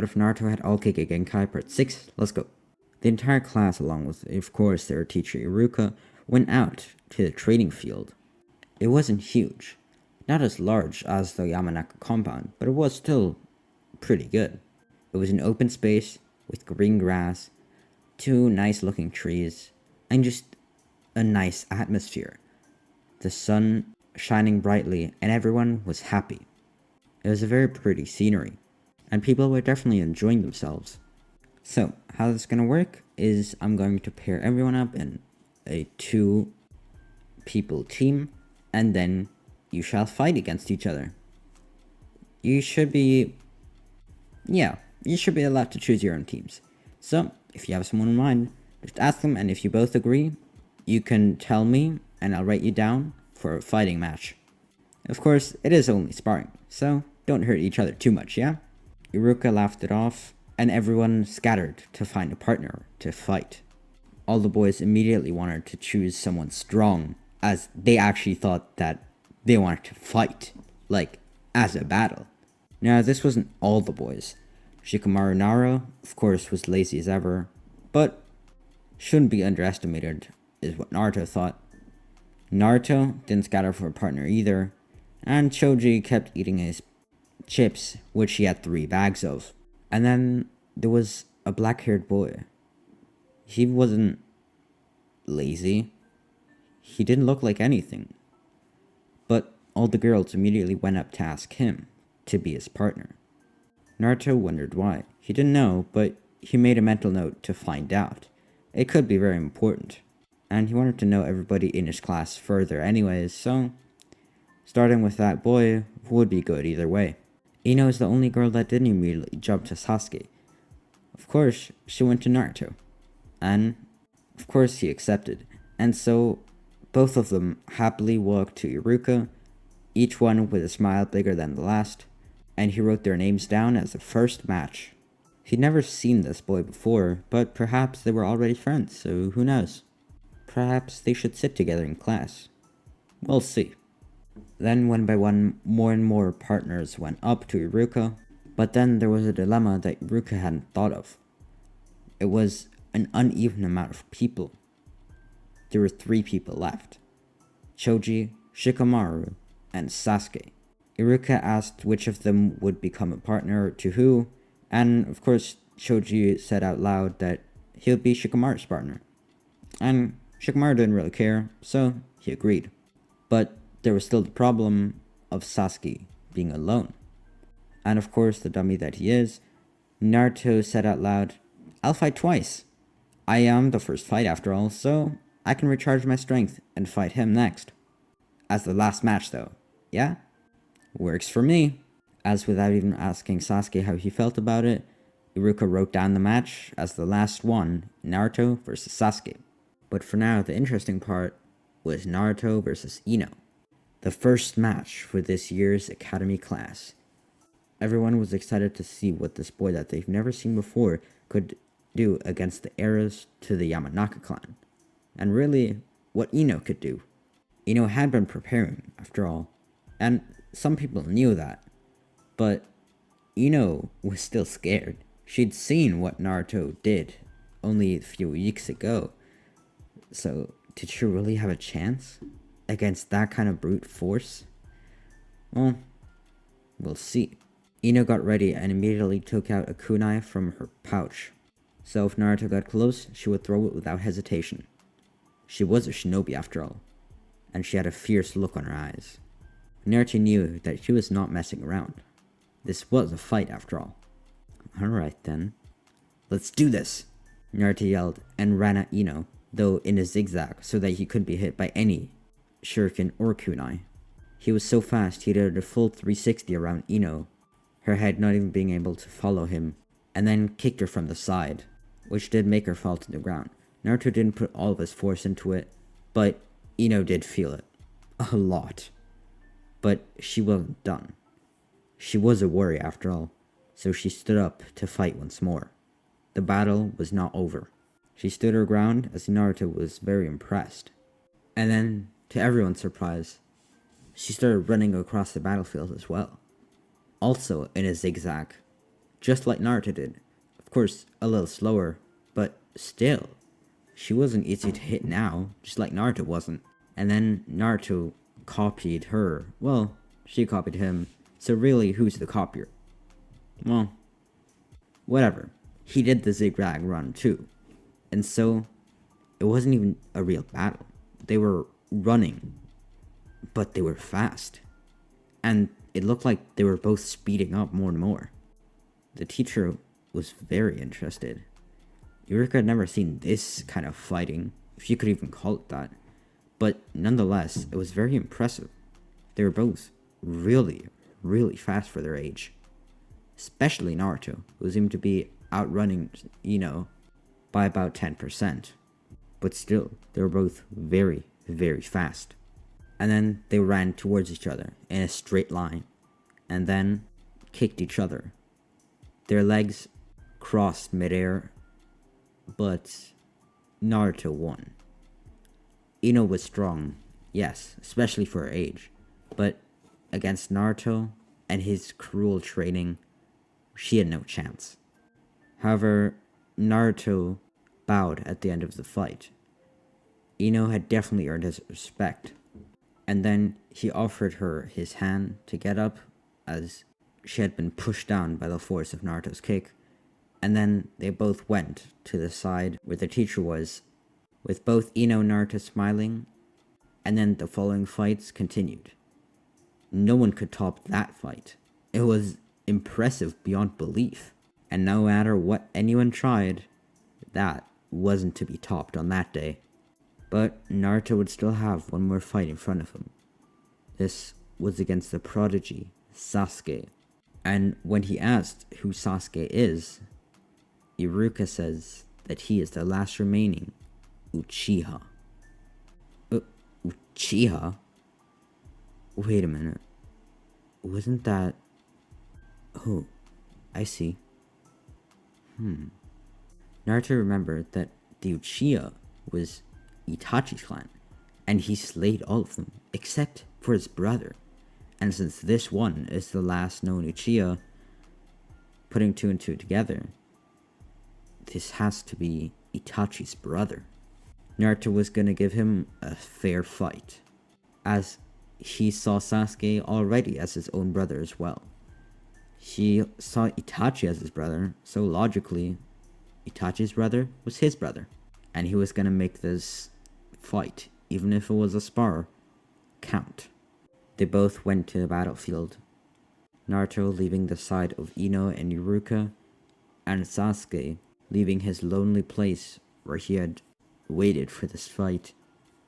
What if Naruto had all kekkei genkai part 6? Let's go. The entire class, along with, of course, their teacher Iruka, went out to the training field. It wasn't huge, not as large as the Yamanaka compound, but it was still pretty good. It was an open space with green grass, 2 nice looking trees, and just a nice atmosphere. The sun shining brightly, and everyone was happy. It was a very pretty scenery, and people were definitely enjoying themselves. So, how this is going to work is I'm going to pair everyone up in a 2-people team, and then you shall fight against each other. You should be allowed to choose your own teams. So, if you have someone in mind, just ask them, and if you both agree, you can tell me, and I'll write you down for a fighting match. Of course, it is only sparring, so don't hurt each other too much, yeah? Iruka laughed it off, and everyone scattered to find a partner to fight. All the boys immediately wanted to choose someone strong, as they actually thought that they wanted to fight, like, as a battle. Now, this wasn't all the boys. Shikamaru Naro, of course, was lazy as ever, but shouldn't be underestimated, is what Naruto thought. Naruto didn't scatter for a partner either, and Choji kept eating his chips, which he had 3 bags of. And then there was a black-haired boy. He wasn't lazy. He didn't look like anything. But all the girls immediately went up to ask him to be his partner. Naruto wondered why. He didn't know, but he made a mental note to find out. It could be very important. And he wanted to know everybody in his class further anyways, so starting with that boy would be good either way. Ino is the only girl that didn't immediately jump to Sasuke. Of course, she went to Naruto. And, of course, he accepted. And so, both of them happily walked to Iruka, each one with a smile bigger than the last, and he wrote their names down as the first match. He'd never seen this boy before, but perhaps they were already friends, so who knows? Perhaps they should sit together in class. We'll see. Then, one by one, more and more partners went up to Iruka, but then there was a dilemma that Iruka hadn't thought of. It was an uneven amount of people. There were 3 people left: Choji, Shikamaru, and Sasuke. Iruka asked which of them would become a partner to who, and of course Choji said out loud that he'll be Shikamaru's partner. And Shikamaru didn't really care, so he agreed. But there was still the problem of Sasuke being alone. And of course, the dummy that he is, Naruto said out loud, "I'll fight twice. I am the first fight after all, so I can recharge my strength and fight him next. As the last match though, yeah? Works for me." As without even asking Sasuke how he felt about it, Iruka wrote down the match as the last one, Naruto versus Sasuke. But for now, the interesting part was Naruto versus Ino. The first match for this year's academy class. Everyone was excited to see what this boy that they've never seen before could do against the heirs to the Yamanaka clan. And really, what Ino could do. Ino had been preparing, after all, and some people knew that. But Ino was still scared. She'd seen what Naruto did only a few weeks ago. So, did she really have a chance against that kind of brute force? Well, we'll see. Ino got ready and immediately took out a kunai from her pouch. So if Naruto got close, she would throw it without hesitation. She was a shinobi after all, and she had a fierce look on her eyes. Naruto knew that she was not messing around. This was a fight after all. Alright then. Let's do this! Naruto yelled and ran at Ino, though in a zigzag so that he couldn't be hit by any shuriken or kunai. He was so fast he did a full 360 around Ino, her head not even being able to follow him, and then kicked her from the side, which did make her fall to the ground. Naruto didn't put all of his force into it, but Ino did feel it. A lot. But she wasn't done. She was a warrior after all, so she stood up to fight once more. The battle was not over. She stood her ground as Naruto was very impressed. And then, to everyone's surprise, she started running across the battlefield as well. Also in a zigzag, just like Naruto did. Of course, a little slower, but still, she wasn't easy to hit now, just like Naruto wasn't. And then Naruto copied her. Well, she copied him. So really, who's the copier? Well, whatever. He did the zigzag run too. And so, it wasn't even a real battle. They were running, but they were fast. And it looked like they were both speeding up more and more. The teacher was very interested. Iruka had never seen this kind of fighting, if you could even call it that. But nonetheless, it was very impressive. They were both really, really fast for their age. Especially Naruto, who seemed to be outrunning Ino by about 10%. But still, they were both very, very fast. And then they ran towards each other in a straight line, and then kicked each other. Their legs crossed midair, but Naruto won. Ino was strong, yes, especially for her age, but against Naruto and his cruel training, she had no chance. However, Naruto bowed at the end of the fight. Ino had definitely earned his respect, and then he offered her his hand to get up as she had been pushed down by the force of Naruto's kick, and then they both went to the side where the teacher was, with both Ino and Naruto smiling, and then the following fights continued. No one could top that fight. It was impressive beyond belief, and no matter what anyone tried, that wasn't to be topped on that day. But Naruto would still have one more fight in front of him. This was against the prodigy, Sasuke. And when he asked who Sasuke is, Iruka says that he is the last remaining Uchiha. Uchiha? Wait a minute. Wasn't that... Oh, I see. Naruto remembered that the Uchiha was Itachi's clan, and he slayed all of them, except for his brother. And since this one is the last known Uchiha, putting two and two together, this has to be Itachi's brother. Naruto was gonna give him a fair fight, as he saw Sasuke already as his own brother as well. He saw Itachi as his brother, so logically, Itachi's brother was his brother. And he was gonna make this fight, even if it was a spar, count. They both went to the battlefield. Naruto leaving the side of Ino and Iruka, and Sasuke leaving his lonely place where he had waited for this fight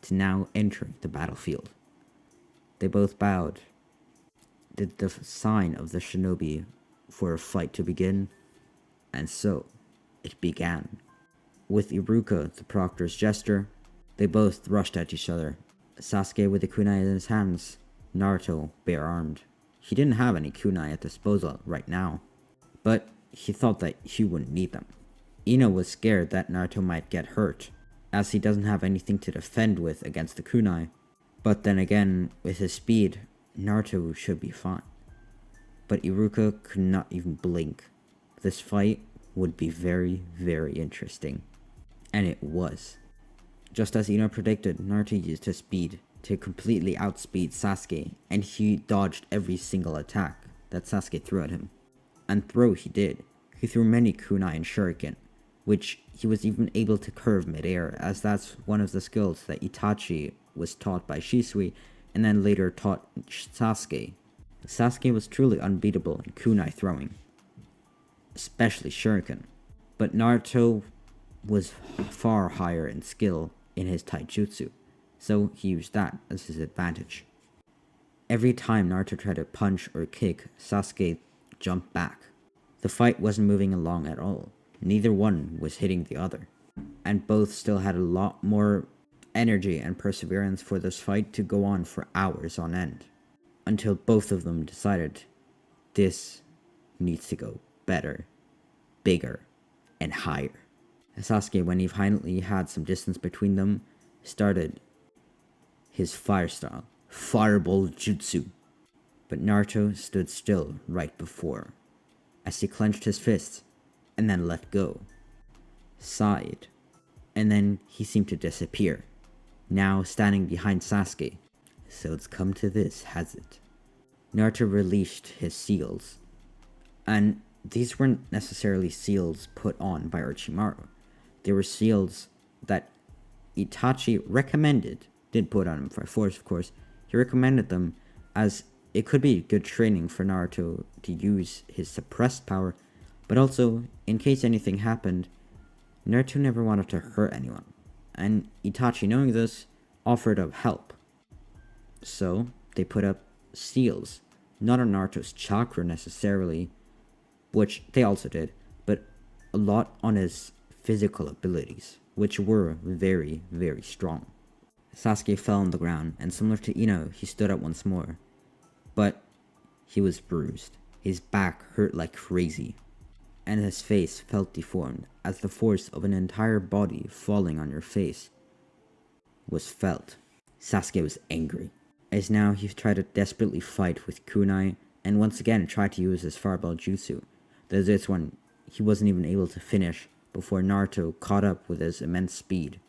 to now enter the battlefield. They both bowed, did the sign of the shinobi for a fight to begin, and so it began. With Iruka, the proctor's gesture, they both rushed at each other. Sasuke with the kunai in his hands, Naruto bare-armed. He didn't have any kunai at disposal right now, but he thought that he wouldn't need them. Ino was scared that Naruto might get hurt, as he doesn't have anything to defend with against the kunai. But then again, with his speed, Naruto should be fine. But Iruka could not even blink. This fight would be very, very interesting. And it was. Just as Ino predicted, Naruto used his speed to completely outspeed Sasuke, and he dodged every single attack that Sasuke threw at him. And throw he did. He threw many kunai and shuriken, which he was even able to curve midair, as that's one of the skills that Itachi was taught by Shisui, and then later taught Sasuke. Sasuke was truly unbeatable in kunai throwing, especially shuriken, but Naruto was far higher in skill in his taijutsu, so he used that as his advantage. Every time Naruto tried to punch or kick, Sasuke jumped back. The fight wasn't moving along at all. Neither one was hitting the other, and both still had a lot more energy and perseverance for this fight to go on for hours on end, until both of them decided this needs to go better, bigger, and higher. Sasuke, when he finally had some distance between them, started his fire style, Fireball Jutsu. But Naruto stood still right before. as he clenched his fists and then let go, sighed, and then he seemed to disappear, now standing behind Sasuke. So it's come to this, has it? Naruto released his seals, and these weren't necessarily seals put on by Orochimaru. They were seals that Itachi recommended, did put on him by force, of course. He recommended them as it could be good training for Naruto to use his suppressed power, but also, in case anything happened, Naruto never wanted to hurt anyone, and Itachi, knowing this, offered up help. So, they put up seals, not on Naruto's chakra necessarily, which they also did, but a lot on his physical abilities, which were very, very strong. Sasuke fell on the ground, and similar to Ino, he stood up once more. But he was bruised. His back hurt like crazy, and his face felt deformed as the force of an entire body falling on your face was felt. Sasuke was angry, as now he tried to desperately fight with kunai, and once again tried to use his fireball jutsu, though this one he wasn't even able to finish before Naruto caught up with his immense speed,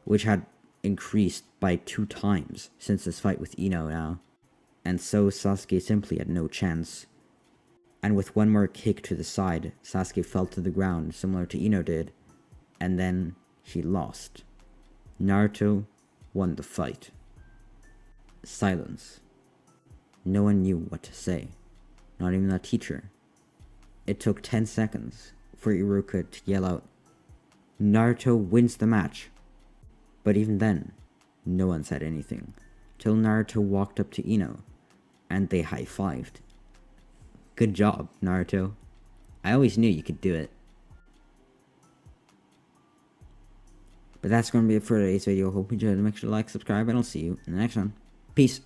which had increased by 2 times since his fight with Ino now, and so Sasuke simply had no chance. And with one more kick to the side, Sasuke fell to the ground similar to Ino did, and then he lost. Naruto won the fight. Silence. No one knew what to say, not even the teacher. It took 10 seconds for Iruka to yell out, "Naruto wins the match!" But even then, no one said anything, till Naruto walked up to Ino, and they high-fived. Good job, Naruto. I always knew you could do it. But that's going to be it for today's video. Hope you enjoyed it. Make sure to like, subscribe, and I'll see you in the next one. Peace.